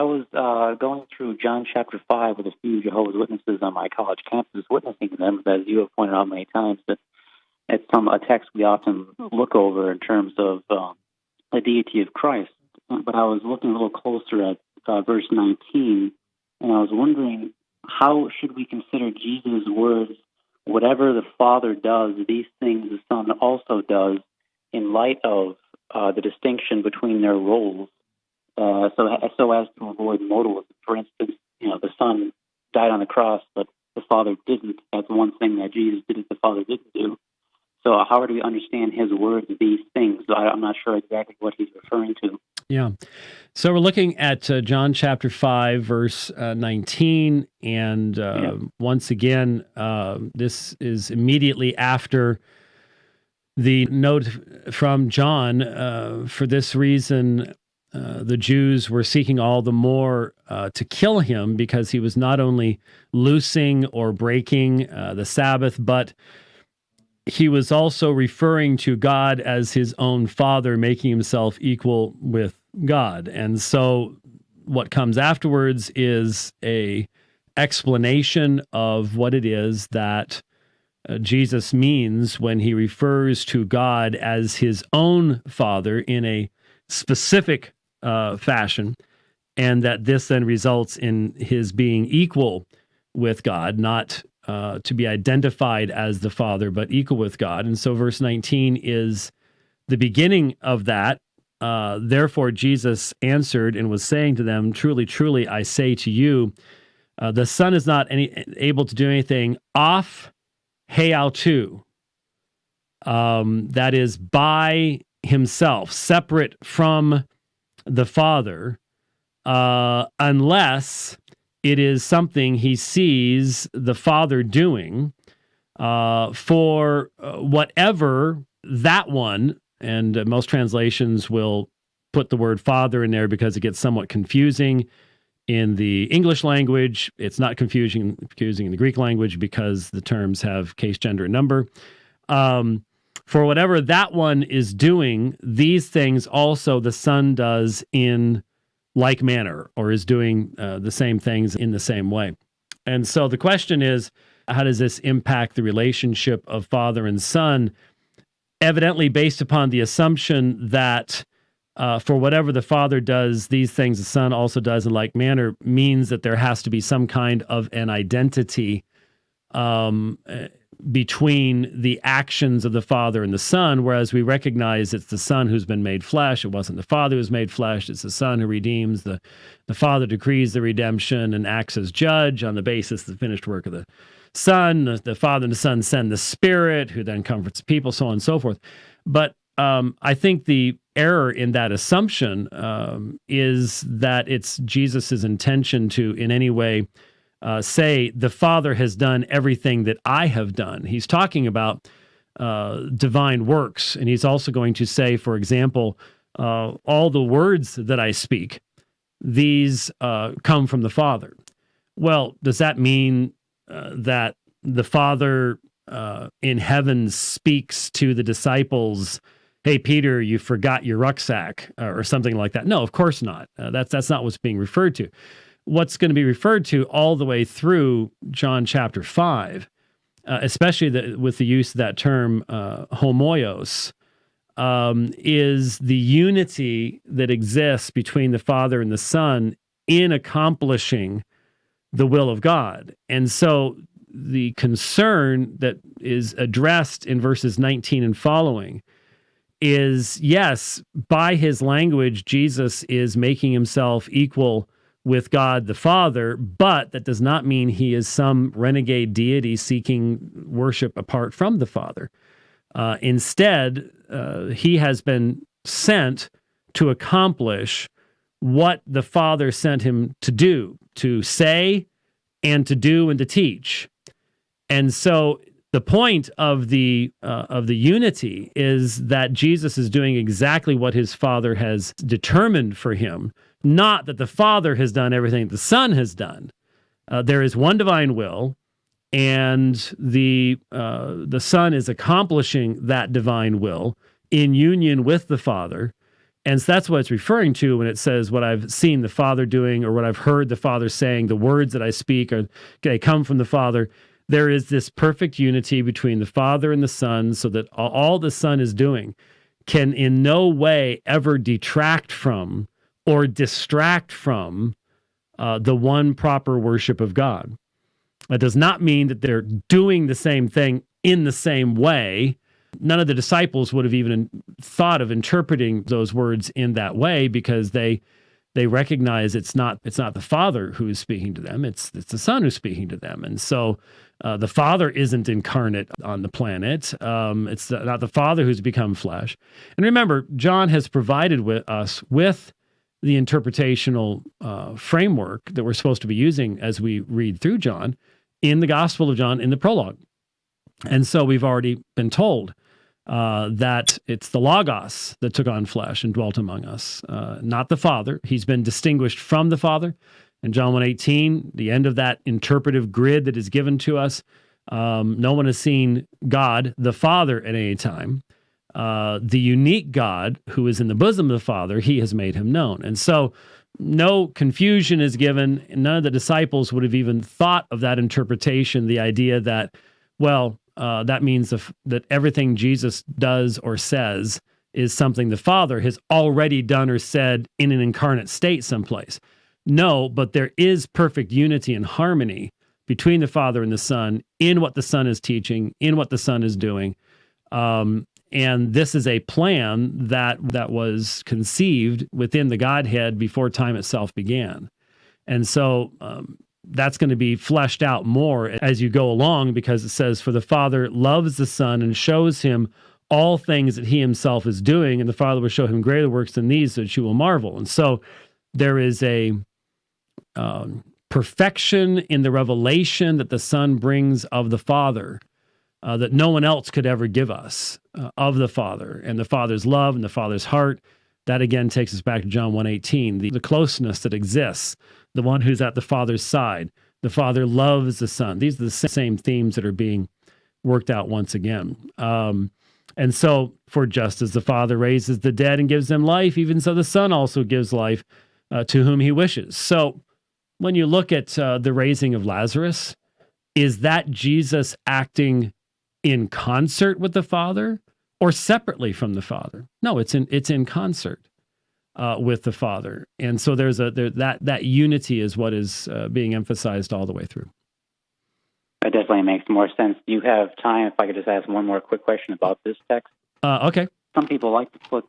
I was going through John chapter 5 with a few Jehovah's Witnesses on my college campus, witnessing to them, as you have pointed out many times, that it's a text we often look over in terms of the deity of Christ. But I was looking a little closer at verse 19, and I was wondering, how should we consider Jesus' words, whatever the Father does, these things the Son also does, in light of the distinction between their roles, so as to avoid modalism. For instance, the Son died on the cross, but the Father didn't. That's one thing that Jesus did that the Father didn't do. So how do we understand his words, these things? I'm not sure exactly what he's referring to. Yeah. So we're looking at John chapter 5, verse 19. And once again, this is immediately after the note from John. For this reason, the Jews were seeking all the more to kill him, because he was not only loosing or breaking the Sabbath, but he was also referring to God as his own Father, making himself equal with God. And so what comes afterwards is a explanation of what it is that Jesus means when he refers to God as his own Father in a specific fashion, and that this then results in his being equal with God, not to be identified as the Father, but equal with God. And so verse 19 is the beginning of that. Therefore, Jesus answered and was saying to them, "Truly, truly, I say to you, the Son is not able to do anything off heautu, that is, by himself, separate from the Father, unless it is something he sees the Father doing, for whatever that one," and most translations will put the word Father in there because it gets somewhat confusing in the English language. It's not confusing in the Greek language because the terms have case, gender, and number. For whatever that one is doing, these things also the Son does in like manner, or is doing the same things in the same way. And so the question is, how does this impact the relationship of Father and Son? Evidently based upon the assumption that for whatever the Father does, these things the Son also does in like manner, means that there has to be some kind of an identity between the actions of the Father and the Son, whereas we recognize it's the Son who's been made flesh. It wasn't the Father who's made flesh. It's the Son who redeems. The Father decrees the redemption and acts as judge on the basis of the finished work of the Son. The Father and the Son send the Spirit, who then comforts people, so on and so forth. But I think the error in that assumption is that it's Jesus's intention to, in any way, say the Father has done everything that I have done. He's talking about divine works, and he's also going to say, for example, all the words that I speak, these come from the Father. Well, does that mean that the Father in heaven speaks to the disciples, "Hey, Peter, you forgot your rucksack," or something like that? No, of course not. That's not what's being referred to. What's going to be referred to all the way through John chapter 5, especially with the use of that term homoios, is the unity that exists between the Father and the Son in accomplishing the will of God. And so the concern that is addressed in verses 19 and following is, yes, by his language, Jesus is making himself equal with God the Father, but that does not mean he is some renegade deity seeking worship apart from the Father. Instead, he has been sent to accomplish what the Father sent him to do, to say and to do and to teach. And so the point of the unity is that Jesus is doing exactly what his Father has determined for him, not that the Father has done everything the Son has done. There is one divine will, and the Son is accomplishing that divine will in union with the Father. And so that's what it's referring to when it says what I've seen the Father doing or what I've heard the Father saying, the words that I speak they come from the Father. There is this perfect unity between the Father and the Son, so that all the Son is doing can in no way ever detract from or distract from the one proper worship of God. That does not mean that they're doing the same thing in the same way. None of the disciples would have even thought of interpreting those words in that way, because they recognize it's not the Father who is speaking to them, it's the Son who's speaking to them. And so the Father isn't incarnate on the planet. It's not the Father who's become flesh. And remember, John has provided us with the interpretational framework that we're supposed to be using as we read through John in the Gospel of John in the prologue. And so we've already been told that it's the Logos that took on flesh and dwelt among us, not the Father. He's been distinguished from the Father. In John 1:18, the end of that interpretive grid that is given to us, no one has seen God, the Father, at any time. The unique God who is in the bosom of the Father, he has made him known. And so no confusion is given. None of the disciples would have even thought of that interpretation, the idea that, well, that means that everything Jesus does or says is something the Father has already done or said in an incarnate state someplace. No, but there is perfect unity and harmony between the Father and the Son in what the Son is teaching, in what the Son is doing. And this is a plan that was conceived within the Godhead before time itself began. And so that's going to be fleshed out more as you go along, because it says, for the Father loves the Son and shows him all things that he himself is doing, and the Father will show him greater works than these, so that you will marvel. And so there is a perfection in the revelation that the Son brings of the Father that no one else could ever give us of the Father, and the Father's love and the Father's heart. That again takes us back to John 1:18, the closeness that exists, the one who's at the Father's side. The Father loves the Son. These are the same themes that are being worked out once again. And so, for just as the Father raises the dead and gives them life, even so the Son also gives life to whom he wishes. So when you look at the raising of Lazarus, is that Jesus acting in concert with the Father or separately from the Father? No, it's in concert with the Father. And so that unity is what is being emphasized all the way through. That definitely makes more sense. Do you have time if I could just ask one more quick question about this text? Okay. Some people like to put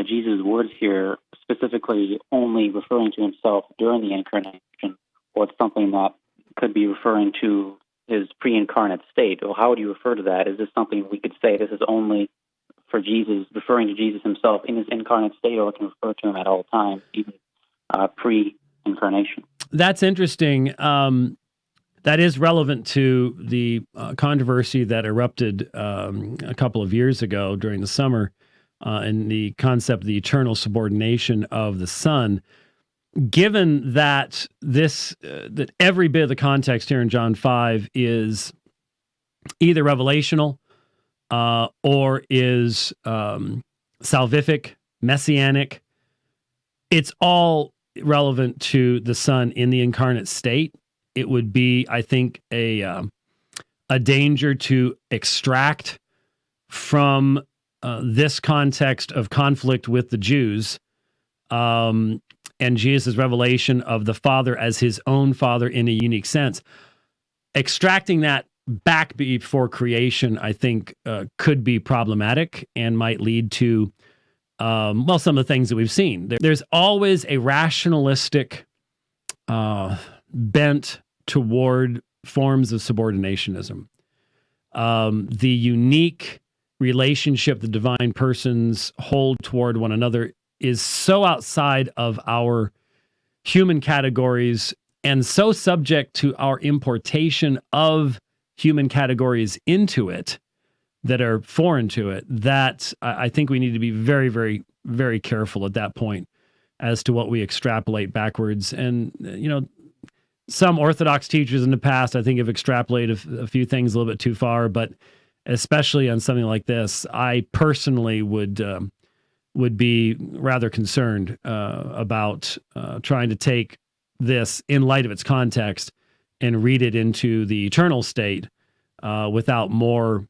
Jesus' words here specifically only referring to himself during the incarnation, or it's something that could be referring to his pre-incarnate state. Well, how would you refer to that? Is this something we could say this is only for Jesus, referring to Jesus himself in his incarnate state, or it can refer to him at all times, even pre-incarnation? That's interesting. That is relevant to the controversy that erupted a couple of years ago during the summer in the concept of the eternal subordination of the Son. Given that that every bit of the context here in John 5 is either revelational or is salvific, messianic, it's all relevant to the Son in the incarnate state. It would be, I think, a danger to extract from this context of conflict with the Jews and Jesus' revelation of the Father as his own Father in a unique sense. Extracting that back before creation, I think, could be problematic and might lead to, some of the things that we've seen. There's always a rationalistic bent toward forms of subordinationism. The unique relationship the divine persons hold toward one another is so outside of our human categories and so subject to our importation of human categories into it that are foreign to it, that I think we need to be very, very, very careful at that point as to what we extrapolate backwards. And, some Orthodox teachers in the past, I think, have extrapolated a few things a little bit too far, but especially on something like this, I personally would would be rather concerned about trying to take this in light of its context and read it into the eternal state without more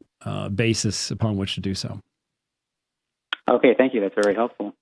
basis upon which to do so. Okay, thank you. That's very helpful.